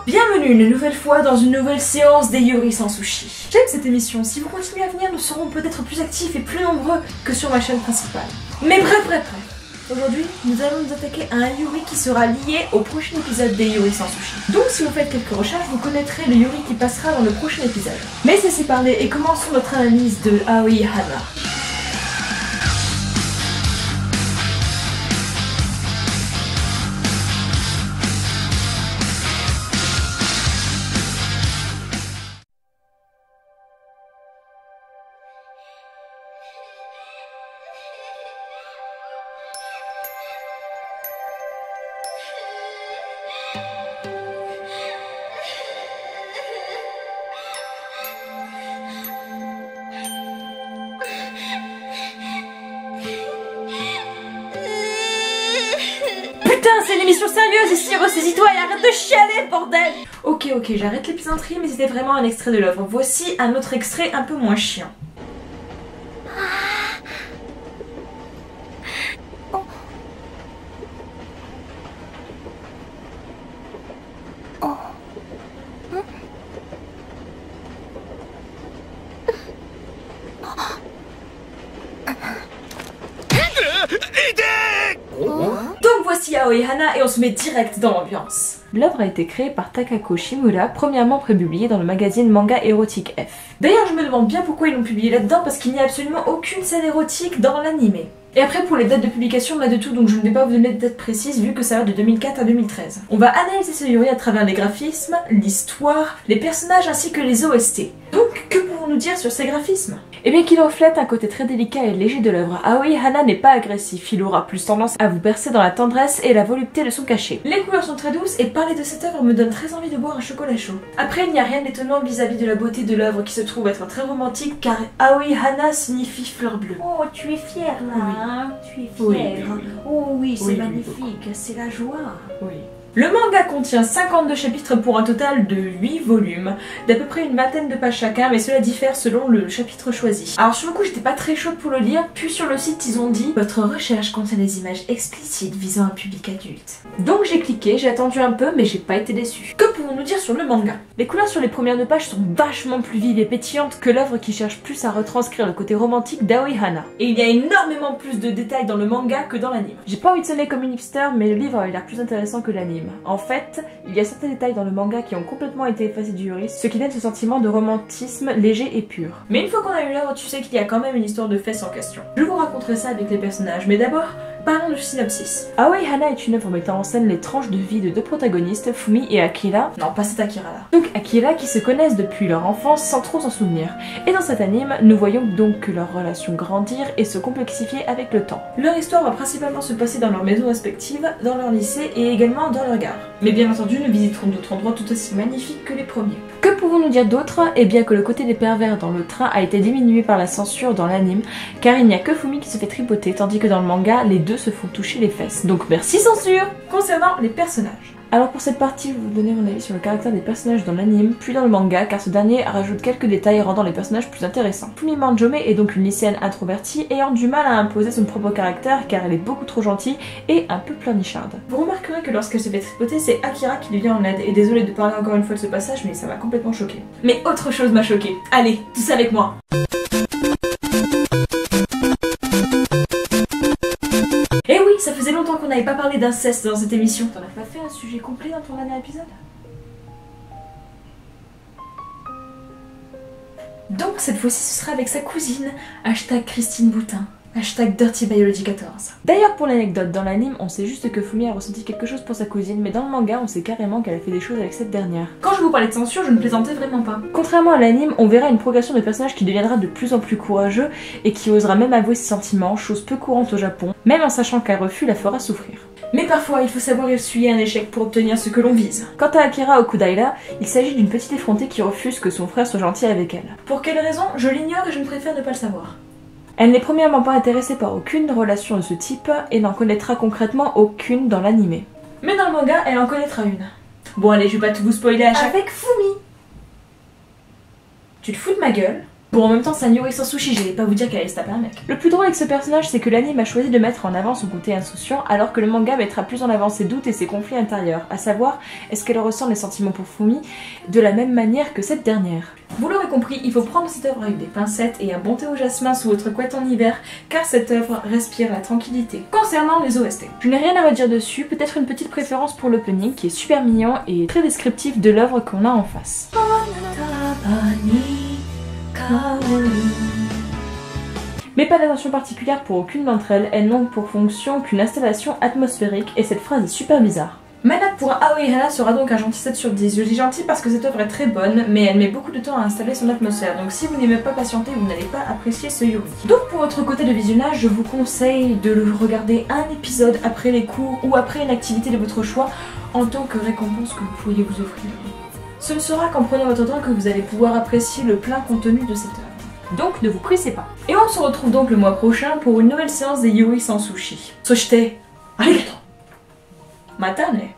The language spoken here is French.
Bienvenue une nouvelle fois dans une nouvelle séance des Yuri sans sushi. J'aime cette émission, si vous continuez à venir, nous serons peut-être plus actifs et plus nombreux que sur ma chaîne principale. Mais bref. Aujourd'hui, nous allons nous attaquer à un Yuri qui sera lié au prochain épisode des Yuri sans sushi. Donc si vous faites quelques recherches, vous connaîtrez le Yuri qui passera dans le prochain épisode. Mais cessez parler et commençons notre analyse de Aoi Hana. C'est une émission sérieuse ici, ressaisis-toi et arrête de chialer, bordel! Ok, j'arrête les plaisanteries, mais c'était vraiment un extrait de l'œuvre. Voici un autre extrait un peu moins chiant. Donc voici Aoi Hana et on se met direct dans l'ambiance. L'œuvre a été créée par Takako Shimura, premièrement prépubliée dans le magazine Manga Érotique F. D'ailleurs je me demande bien pourquoi ils l'ont publié là-dedans parce qu'il n'y a absolument aucune scène érotique dans l'animé. Et après pour les dates de publication on a de tout donc je ne vais pas vous donner de date précise vu que ça va de 2004 à 2013. On va analyser ce Yuri à travers les graphismes, l'histoire, les personnages ainsi que les OST. Donc que pouvons-nous dire sur ces graphismes? Eh bien qu'il reflète un côté très délicat et léger de l'œuvre. Aoi Hana n'est pas agressif, il aura plus tendance à vous bercer dans la tendresse et la volupté de son cachet. Les couleurs sont très douces et parler de cette œuvre me donne très envie de boire un chocolat chaud. Après il n'y a rien d'étonnant vis-à-vis de la beauté de l'œuvre qui se trouve être très romantique car Aoi Hana signifie fleur bleue. Oh tu es fière là, oui. Hein, tu es fière. Oui. Oh oui c'est Oui, magnifique, c'est la joie. Oui. Le manga contient 52 chapitres pour un total de 8 volumes, d'à peu près une vingtaine de pages chacun, mais cela diffère selon le chapitre choisi. Alors sur le coup j'étais pas très chaude pour le lire, puis sur le site ils ont dit « Votre recherche contient des images explicites visant un public adulte ». Donc j'ai cliqué, j'ai attendu un peu, mais j'ai pas été déçue. Que pouvons-nous dire sur le manga? Les couleurs sur les premières 2 pages sont vachement plus vives et pétillantes que l'œuvre qui cherche plus à retranscrire le côté romantique d'Aoi Hana. Et il y a énormément plus de détails dans le manga que dans l'anime. J'ai pas envie de sonner comme une hipster, mais le livre a l'air plus intéressant que l'anime. En fait, il y a certains détails dans le manga qui ont complètement été effacés du Yuri, ce qui donne ce sentiment de romantisme léger et pur. Mais une fois qu'on a eu l'œuvre, tu sais qu'il y a quand même une histoire de fesses en question. Je vous raconterai ça avec les personnages, mais d'abord, parlons du synopsis. Aoi Hana est une œuvre mettant en scène les tranches de vie de 2 protagonistes, Fumi et Akira. Non, pas cette Akira là. Donc Akira qui se connaissent depuis leur enfance sans trop s'en souvenir. Et dans cet anime, nous voyons donc que leur relation grandir et se complexifier avec le temps. Leur histoire va principalement se passer dans leurs maisons respectives, dans leur lycée et également dans leur gare. Mais bien entendu, nous visiterons d'autres endroits tout aussi magnifiques que les premiers. Que pouvons-nous dire d'autre? Eh bien que le côté des pervers dans le train a été diminué par la censure dans l'anime, car il n'y a que Fumi qui se fait tripoter, tandis que dans le manga, les deux se font toucher les fesses. Donc merci censure! Concernant les personnages. Alors pour cette partie, je vais vous donner mon avis sur le caractère des personnages dans l'anime, puis dans le manga, car ce dernier rajoute quelques détails rendant les personnages plus intéressants. Fumi Manjome est donc une lycéenne introvertie ayant du mal à imposer son propre caractère car elle est beaucoup trop gentille et un peu pleurnicharde. Vous remarquerez que lorsqu'elle se fait tripoter, c'est Akira qui lui vient en aide, et désolé de parler encore une fois de ce passage, mais ça m'a complètement choqué. Mais autre chose m'a choqué. Allez, tous avec moi! Eh oui, ça faisait longtemps qu'on n'avait pas parlé d'inceste dans cette émission. T'en as pas fait un sujet complet dans ton dernier épisode? Donc cette fois-ci ce sera avec sa cousine, hashtag Christine Boutin. Hashtag DirtyBiology14. D'ailleurs pour l'anecdote, dans l'anime on sait juste que Fumi a ressenti quelque chose pour sa cousine, mais dans le manga on sait carrément qu'elle a fait des choses avec cette dernière. Quand je vous parlais de censure, je ne plaisantais vraiment pas. Contrairement à l'anime, on verra une progression de personnage qui deviendra de plus en plus courageux et qui osera même avouer ses sentiments, chose peu courante au Japon, même en sachant qu'un refus la fera souffrir. Mais parfois il faut savoir essuyer un échec pour obtenir ce que l'on vise. Quant à Akira Okudaira, il s'agit d'une petite effrontée qui refuse que son frère soit gentil avec elle. Pour quelle raison? Je l'ignore et je ne préfère ne pas le savoir. Elle n'est premièrement pas intéressée par aucune relation de ce type et n'en connaîtra concrètement aucune dans l'anime. Mais dans le manga, elle en connaîtra une. Bon allez, je vais pas tout vous spoiler à chaque... Avec Fumi. Tu te fous de ma gueule? Bon, en même temps, c'est un Yuri sans sushi, j'allais pas vous dire qu'elle allait se taper un mec. Le plus drôle avec ce personnage, c'est que l'anime a choisi de mettre en avant son côté insouciant, alors que le manga mettra plus en avant ses doutes et ses conflits intérieurs, à savoir, est-ce qu'elle ressent les sentiments pour Fumi de la même manière que cette dernière. Vous l'aurez compris, il faut prendre cette œuvre avec des pincettes et un bon thé au jasmin sous votre couette en hiver, car cette œuvre respire la tranquillité. Concernant les OST, je n'ai rien à redire dessus, peut-être une petite préférence pour l'opening qui est super mignon et très descriptif de l'œuvre qu'on a en face. Mais pas d'attention particulière pour aucune d'entre elles, elles n'ont pour fonction qu'une installation atmosphérique et cette phrase est super bizarre. Ma note pour Aoi Hana sera donc un gentil 7 sur 10. Je dis gentil parce que cette œuvre est très bonne, mais elle met beaucoup de temps à installer son atmosphère, donc si vous n'aimez pas patienter, vous n'allez pas apprécier ce Yuri. Donc pour votre côté de visionnage, je vous conseille de le regarder un épisode après les cours ou après une activité de votre choix en tant que récompense que vous pourriez vous offrir. Ce ne sera qu'en prenant votre temps que vous allez pouvoir apprécier le plein contenu de cette œuvre. Donc ne vous pressez pas. Et on se retrouve donc le mois prochain pour une nouvelle séance des Yuri sans sushi. Soshite, arigato! Matane!